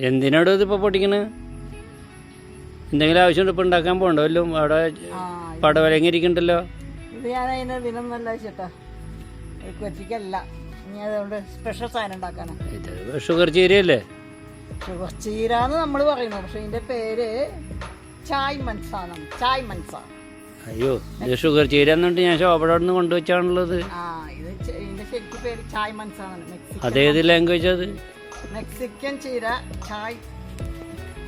എന്തിനാടോ ഇതിപ്പോൾ പൊട്ടിക്കണ്? എന്തെങ്കിലും ആവശ്യമുണ്ട് ഇപ്പം ഉണ്ടാക്കാൻ പോകണ്ടോ? വല്ലതും അവിടെ പടവലങ്ങിരിക്കണ്ടല്ലോ. ഇത് ഞാൻ അതിന് ദിനമൊന്നല്ല ചേട്ടാ, കൊച്ചിക്കല്ല, ഇനി അതുകൊണ്ട് സ്പെഷ്യൽ സാധനം ഉണ്ടാക്കാനാണ്. ഇത് ഷുഗർ ചീരയല്ലേ? ഷുഗർ ചീരാന്ന് നമ്മൾ പറയുന്നു, പക്ഷെ ഇതിന്റെ പേര് ചായ് മൻസാണ്. ചായ് മൻസ. അയ്യോ, ഇത് ഷുഗർ ചീര എന്നിട്ട് ഞാൻ ശോഭയുടെ അവിടെ നിന്ന് കൊണ്ടുവച്ചാണുള്ളത്. ഇതിന്റെ ശരിക്കും പേര് ചായ് മൻസാണ്. അതേത് ലാംഗ്വേജ് അത്? മെക്സിക്കൻ ചീര, ചായ്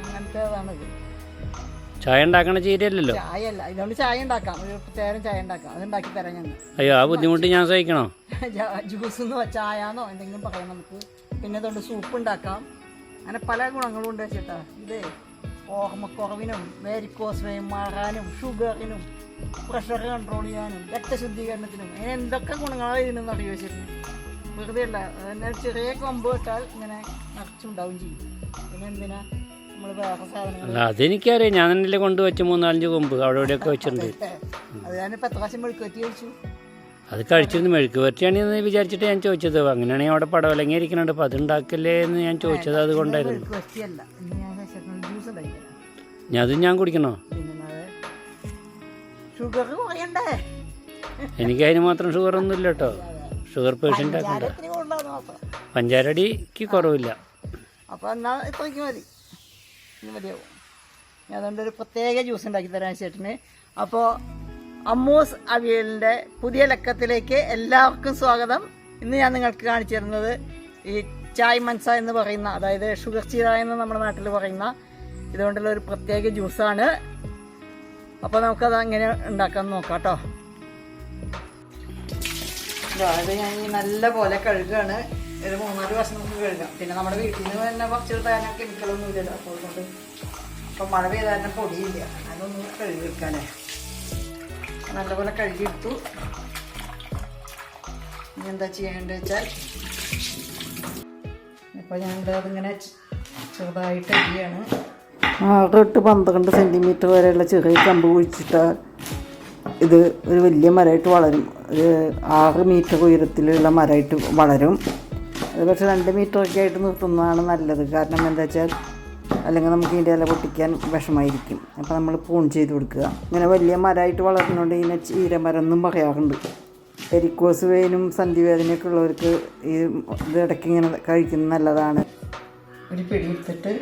അങ്ങനത്തേതാണിത്. ചായ ഉണ്ടാക്കണ ചീരയല്ലല്ലോ. ചായ അല്ല, ഇതുകൊണ്ട് ചായ ഉണ്ടാക്കാം, ഒരു പ്രത്യേകം ചായ ഉണ്ടാക്കാം. അത് ഉണ്ടാക്കി തരാം ഞാൻ. അയ്യോ, ആ ബുദ്ധിമുട്ട് ഞാൻ സഹിക്കണോ? ജ്യൂസെന്നോ ചായന്നോ എന്തെങ്കിലും പറയാം നമുക്ക്. പിന്നെ ഇതുകൊണ്ട് സൂപ്പ് ഉണ്ടാക്കാം. അങ്ങനെ പല ഗുണങ്ങളും ഉണ്ട് ചേട്ടാ. ഇത് ഓർമ്മക്കുറവിനും വേരിക്കോസ് വെയിൻ മാറാനും ഷുഗറിനും പ്രഷർ കൺട്രോൾ ചെയ്യാനും രക്തശുദ്ധീകരണത്തിനും അങ്ങനെ എന്തൊക്കെ ഗുണങ്ങളാണ് ഇതിനെന്ന് അറിയോ ചേട്ടന്? വെറുതെ അല്ല, എന്നാൽ ചെറിയ കൊമ്പ് വെച്ചാൽ ഇങ്ങനെ നിറച്ചുണ്ടാവും ചെയ്യും. പിന്നെ എന്തിനാ നമ്മൾ വേറെ സാധനങ്ങൾ? അതെനിക്കറിയാം, ഞാൻ തന്നെ കൊണ്ടുവച്ച് 3-4 കൊമ്പ് അവിടെ ഇവിടെയൊക്കെ വെച്ചിട്ടുണ്ട്. അത് ഞാനിപ്പോൾ എത്ര പ്രാവശ്യം മെഴുക്ക് വെച്ച് കഴിച്ചു. അത് കഴിച്ചിരുന്നു. മെഴുക്ക് വരട്ടിയാണെന്ന് വിചാരിച്ചിട്ട് ഞാൻ ചോദിച്ചത്. അങ്ങനെയാണെങ്കിൽ അവിടെ പടവലങ്ങി ഇരിക്കുന്നുണ്ട്, അപ്പോൾ അതുണ്ടാക്കില്ലേ എന്ന് ഞാൻ ചോദിച്ചത്. അതുകൊണ്ടായിരുന്നു. അതും ഞാൻ കുടിക്കണോ? ഷുഗർ കുറയണ്ടേ? എനിക്ക് അതിന് മാത്രം ഷുഗർ ഒന്നും ഇല്ല കേട്ടോ. ഷുഗർ പേഷ്യൻ്റ് ആക്കണ്ട. പഞ്ചാരടിക്ക് കുറവില്ല. അപ്പോൾ എന്നാൽ ഇത്രയ്ക്ക് മതി, ഇത് മതിയാവും. ഞാൻ അതുകൊണ്ടൊരു പ്രത്യേക ജ്യൂസ് ഉണ്ടാക്കി തരാൻ ചേട്ടന്. അപ്പോൾ അമ്മൂസ് അവിയലിൻ്റെ പുതിയ ലക്കത്തിലേക്ക് എല്ലാവർക്കും സ്വാഗതം. ഇന്ന് ഞാൻ നിങ്ങൾക്ക് കാണിച്ചു തരുന്നത് ഈ ചായ് മൻസ എന്ന് പറയുന്ന, അതായത് ഷുഗർ ചീര എന്ന് നമ്മുടെ നാട്ടിൽ പറയുന്ന ഇതുകൊണ്ടുള്ള ഒരു പ്രത്യേക ജ്യൂസാണ്. അപ്പോൾ നമുക്കത് അങ്ങനെ ഉണ്ടാക്കാൻ നോക്കാം കേട്ടോ. അത് ഞാൻ ഈ നല്ല പോലെ കഴുകുകയാണ്. ഒരു 3-4 വർഷം നമുക്ക് കഴുകാം. പിന്നെ നമ്മുടെ വീട്ടിൽ നിന്ന് തന്നെ കുറച്ച് തരാൻ കെമിക്കലൊന്നും ഇല്ലല്ലോ, അപ്പോൾ അതുകൊണ്ട് ഇപ്പം മഴ പെയ്താൽ തന്നെ പൊടിയില്ല. അതൊന്ന് കഴുകി വെക്കാനേ നല്ലപോലെ കഴുകിയെടുത്തു. ഇനി എന്താ ചെയ്യേണ്ടത് വെച്ചാൽ, ഇപ്പോൾ ഞാൻ അതിങ്ങനെ ചെറുതായിട്ട് അരിയാണ്. 6-12 സെൻറ്റിമീറ്റർ വരെയുള്ള ചെറിയ കമ്പ് കുഴിച്ചിട്ട് ഇത് ഒരു വലിയ മരമായിട്ട് വളരും. ഒരു 6 മീറ്റർ ഉയരത്തിലുള്ള മരമായിട്ട് വളരും. അത് പക്ഷേ 2 മീറ്ററൊക്കെ ആയിട്ട് നിർത്തുന്നതാണ് നല്ലത്. കാരണം എന്താ വെച്ചാൽ അല്ലെങ്കിൽ നമുക്ക് ഇതിൻ്റെ ഇല പൊട്ടിക്കാൻ വിഷമായിരിക്കും. അപ്പോൾ നമ്മൾ പൂൺ ചെയ്ത് കൊടുക്കുക. ഇങ്ങനെ വലിയ മരമായിട്ട് വളർന്നുകൊണ്ട് ഇതിനെ ചീരമരം എന്നും പറയാറുണ്ട്. വെരിക്കോസ് വെയിനും സന്ധിവേദനയൊക്കെ ഉള്ളവർക്ക് ഈ ഇത് ഇടയ്ക്ക് ഇങ്ങനെ കഴിക്കുന്നത് നല്ലതാണ്. ഒരു പിടി എടുത്തിട്ട്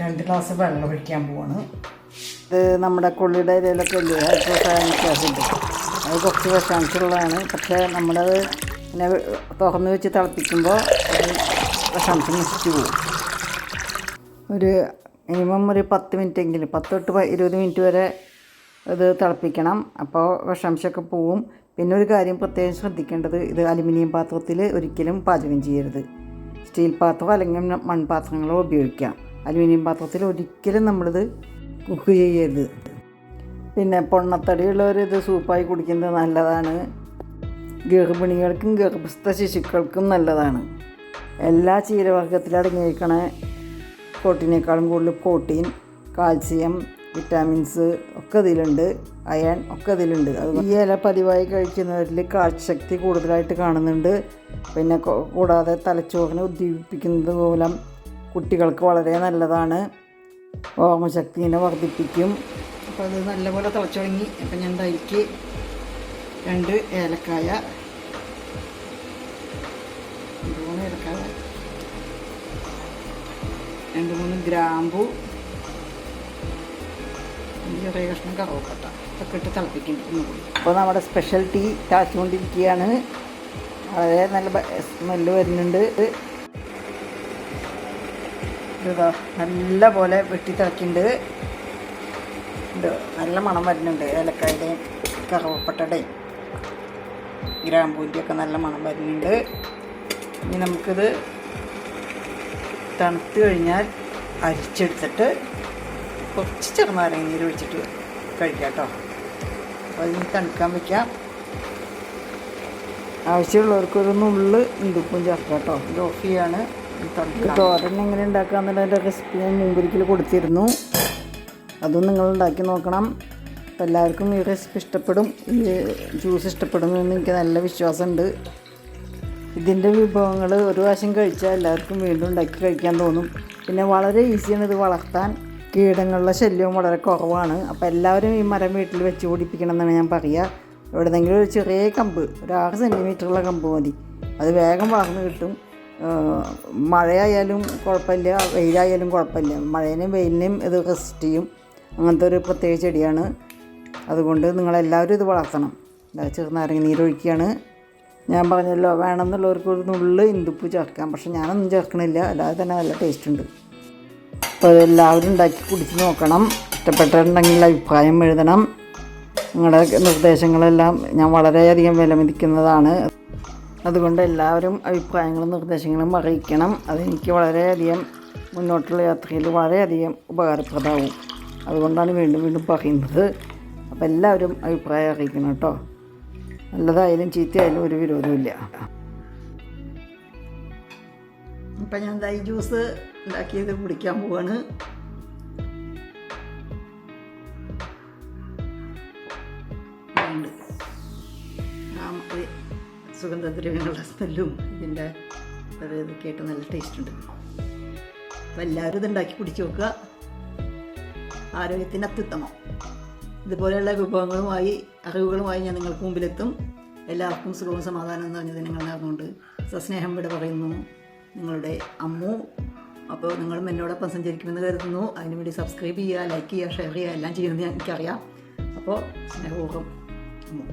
2 ഗ്ലാസ് വെള്ളം ഒഴിക്കാൻ പോവാണ്. ഇത് നമ്മുടെ കൊള്ളിയുടെ ഇലയിലൊക്കെ ഇല്ലേ, ഹൈഡ്രോസയാനിക് ആസിഡ്, അത് കുറച്ച് വിഷാംശമുള്ളതാണ്. പക്ഷേ നമ്മളത് ഇങ്ങനെ തുറന്ന് വെച്ച് തിളപ്പിക്കുമ്പോൾ അത് വിഷാംശം നശിച്ചു പോകും. ഒരു മിനിമം ഒരു 10 മിനിറ്റെങ്കിലും, 10-20 മിനിറ്റ് വരെ ഇത് തിളപ്പിക്കണം. അപ്പോൾ വിഷാംശമൊക്കെ പോവും. പിന്നെ ഒരു കാര്യം പ്രത്യേകം ശ്രദ്ധിക്കേണ്ടത്, ഇത് അലുമിനിയം പാത്രത്തിൽ ഒരിക്കലും പാചകം ചെയ്യരുത്. സ്റ്റീൽ പാത്രമോ അല്ലെങ്കിൽ മൺപാത്രങ്ങളോ ഉപയോഗിക്കാം. അലുമിനിയം പാത്രത്തിൽ ഒരിക്കലും നമ്മളിത് കുക്ക് ചെയ്യരുത്. പിന്നെ പൊണ്ണത്തടിയുള്ളവർ ഇത് സൂപ്പായി കുടിക്കുന്നത് നല്ലതാണ്. ഗർഭിണികൾക്കും ഗർഭസ്ഥ ശിശുക്കൾക്കും നല്ലതാണ്. എല്ലാ ചീരവർഗ്ഗത്തിലും അടങ്ങിയിരിക്കണ പ്രോട്ടീനേക്കാളും കൂടുതൽ പ്രോട്ടീൻ, കാൽസ്യം, വിറ്റാമിൻസ് ഒക്കെ ഇതിലുണ്ട്, അയൺ ഒക്കെ ഇതിലുണ്ട്. അത് ഈ ഇല പതിവായി കഴിക്കുന്നവരിൽ കാഴ്ചശക്തി കൂടുതലായിട്ട് കാണുന്നുണ്ട്. പിന്നെ കൂടാതെ തലച്ചോറിനെ ഉദ്ദീപിപ്പിക്കുന്നത് മൂലം കുട്ടികൾക്ക് വളരെ നല്ലതാണ്. ഓർമ്മശക്തിനെ വർദ്ധിപ്പിക്കും. അപ്പോൾ അത് നല്ലപോലെ തിളച്ചു തുടങ്ങി. അപ്പം ഞാൻ അതിലേക്ക് 2 ഏലക്കായ, 2-3 ഏലക്കായ, 2-3 ഗ്രാമ്പു, ചെറിയ കഷ്ണം കറുവപ്പട്ട ഇതൊക്കെ ഇട്ട് തിളപ്പിക്കുന്നു. അപ്പോൾ നമ്മുടെ സ്പെഷ്യൽ ടീ തിളച്ചുകൊണ്ടിരിക്കുകയാണ്. വളരെ നല്ല സ്മെല്ല് വരുന്നുണ്ട്. ഇതാ നല്ല പോലെ വെട്ടി തിളക്കിണ്ട്. നല്ല മണം വരുന്നുണ്ട്. ഏലക്കായുടെയും കറുവപ്പട്ടയുടെയും ഗ്രാമ്പൂൻ്റെയൊക്കെ നല്ല മണം വരുന്നുണ്ട്. ഇനി നമുക്കിത് തണുത്ത് കഴിഞ്ഞാൽ അരിച്ചെടുത്തിട്ട് കുറച്ച് ചെറുനാരങ്ങ നീര് ഒഴിച്ചിട്ട് കഴിക്കാം കേട്ടോ. അപ്പോൾ അതിന് തണുക്കാൻ വയ്ക്കാം. ആവശ്യമുള്ളവർക്കൊരു നുള്ള് ഇന്ദുപ്പും ചേർക്കാം കേട്ടോ. ഇത് ഓഫ് ചെയ്യാണ്. തോരൻ എങ്ങനെ ഉണ്ടാക്കാമെന്നുള്ളതിൻ്റെ റെസിപ്പി ഞാൻ മുമ്പൊരിക്കൽ കൊടുത്തിരുന്നു. അതും നിങ്ങൾ ഉണ്ടാക്കി നോക്കണം. അപ്പോൾ എല്ലാവർക്കും ഈ റെസിപ്പി ഇഷ്ടപ്പെടും, ഈ ജ്യൂസ് ഇഷ്ടപ്പെടുമെന്ന് എനിക്ക് നല്ല വിശ്വാസമുണ്ട്. ഇതിൻ്റെ വിഭവങ്ങൾ ഒരു പ്രാവശ്യം കഴിച്ചാൽ എല്ലാവർക്കും വീണ്ടും ഉണ്ടാക്കി കഴിക്കാൻ തോന്നും. പിന്നെ വളരെ ഈസിയാണ് ഇത് വളർത്താൻ. കീടങ്ങളുടെ ശല്യവും വളരെ കുറവാണ്. അപ്പോൾ എല്ലാവരും ഈ മരം വീട്ടിൽ വെച്ച് പിടിപ്പിക്കണം എന്നാണ് ഞാൻ പറയുക. എവിടെന്നെങ്കിലും ഒരു ചെറിയ കമ്പ്, ഒരു 6 സെൻറ്റിമീറ്ററുള്ള കമ്പ് മതി. അത് വേഗം വളർന്ന് കിട്ടും. മഴയായാലും കുഴപ്പമില്ല, വെയിലായാലും കുഴപ്പമില്ല. മഴേനെയും വെയിലിനെയും ഇത് റെസിസ്റ്റ് ചെയ്യും. അങ്ങനത്തെ ഒരു പ്രത്യേക ചെടിയാണ്. അതുകൊണ്ട് നിങ്ങളെല്ലാവരും ഇത് വളർത്തണം. ചെറുനാരങ്ങ നീരൊഴിക്കുകയാണ്. ഞാൻ പറഞ്ഞല്ലോ, വേണമെന്നുള്ളവർക്ക് ഒരു നുള്ള് ഇന്ദുപ്പ് ചേർക്കാം. പക്ഷെ ഞാനൊന്നും ചേർക്കണില്ല, അല്ലാതെ തന്നെ നല്ല ടേസ്റ്റ് ഉണ്ട്. അപ്പോൾ അതെല്ലാവരും ഉണ്ടാക്കി കുടിച്ച് നോക്കണം. ഇഷ്ടപ്പെട്ടിട്ടുണ്ടെങ്കിൽ അഭിപ്രായം എഴുതണം. നിങ്ങളുടെ നിർദ്ദേശങ്ങളെല്ലാം ഞാൻ വളരെയധികം വിലമതിക്കുന്നതാണ്. അതുകൊണ്ട് എല്ലാവരും അഭിപ്രായങ്ങളും നിർദ്ദേശങ്ങളും അറിയിക്കണം. അതെനിക്ക് വളരെയധികം മുന്നോട്ടുള്ള യാത്രയിൽ വളരെയധികം ഉപകാരപ്രദമാവും. അതുകൊണ്ടാണ് വീണ്ടും വീണ്ടും പറയുന്നത്. അപ്പോൾ എല്ലാവരും അഭിപ്രായം അറിയിക്കണം കേട്ടോ. നല്ലതായാലും ചീത്തയായാലും ഒരു വിരോധമില്ല. അപ്പം ഞാൻ ഈ ജ്യൂസ് ഉണ്ടാക്കിയത് കുടിക്കാൻ പോവാണ്. സുഗന്ധദ്രവ്യങ്ങളുടെ സ്മെല്ലും ഇതിൻ്റെ ഇതൊക്കെ ആയിട്ട് നല്ല ടേസ്റ്റ് ഉണ്ട്. അപ്പോൾ എല്ലാവരും ഇതുണ്ടാക്കി കുടിച്ച് നോക്കുക. ആരോഗ്യത്തിന് അത്യുത്തമം. ഇതുപോലെയുള്ള വിഭവങ്ങളുമായി അറിവുകളുമായി ഞാൻ നിങ്ങൾക്ക് മുമ്പിലെത്തും. എല്ലാവർക്കും സുഖവും സമാധാനം എന്ന് പറഞ്ഞ ദിനങ്ങൾ നേർന്നുകൊണ്ട് സസ്നേഹം വിട പറയുന്നു. നിങ്ങളുടെ അമ്മു. അപ്പോൾ നിങ്ങളും എന്നോടൊപ്പം സഞ്ചരിക്കുമെന്ന് കരുതുന്നു. അതിനുവേണ്ടി സബ്സ്ക്രൈബ് ചെയ്യുക, ലൈക്ക് ചെയ്യുക, ഷെയർ ചെയ്യുക എല്ലാം ചെയ്യുന്നത് എനിക്കറിയാം. അപ്പോൾ സ്നേഹപൂർവ്വം അമ്മു.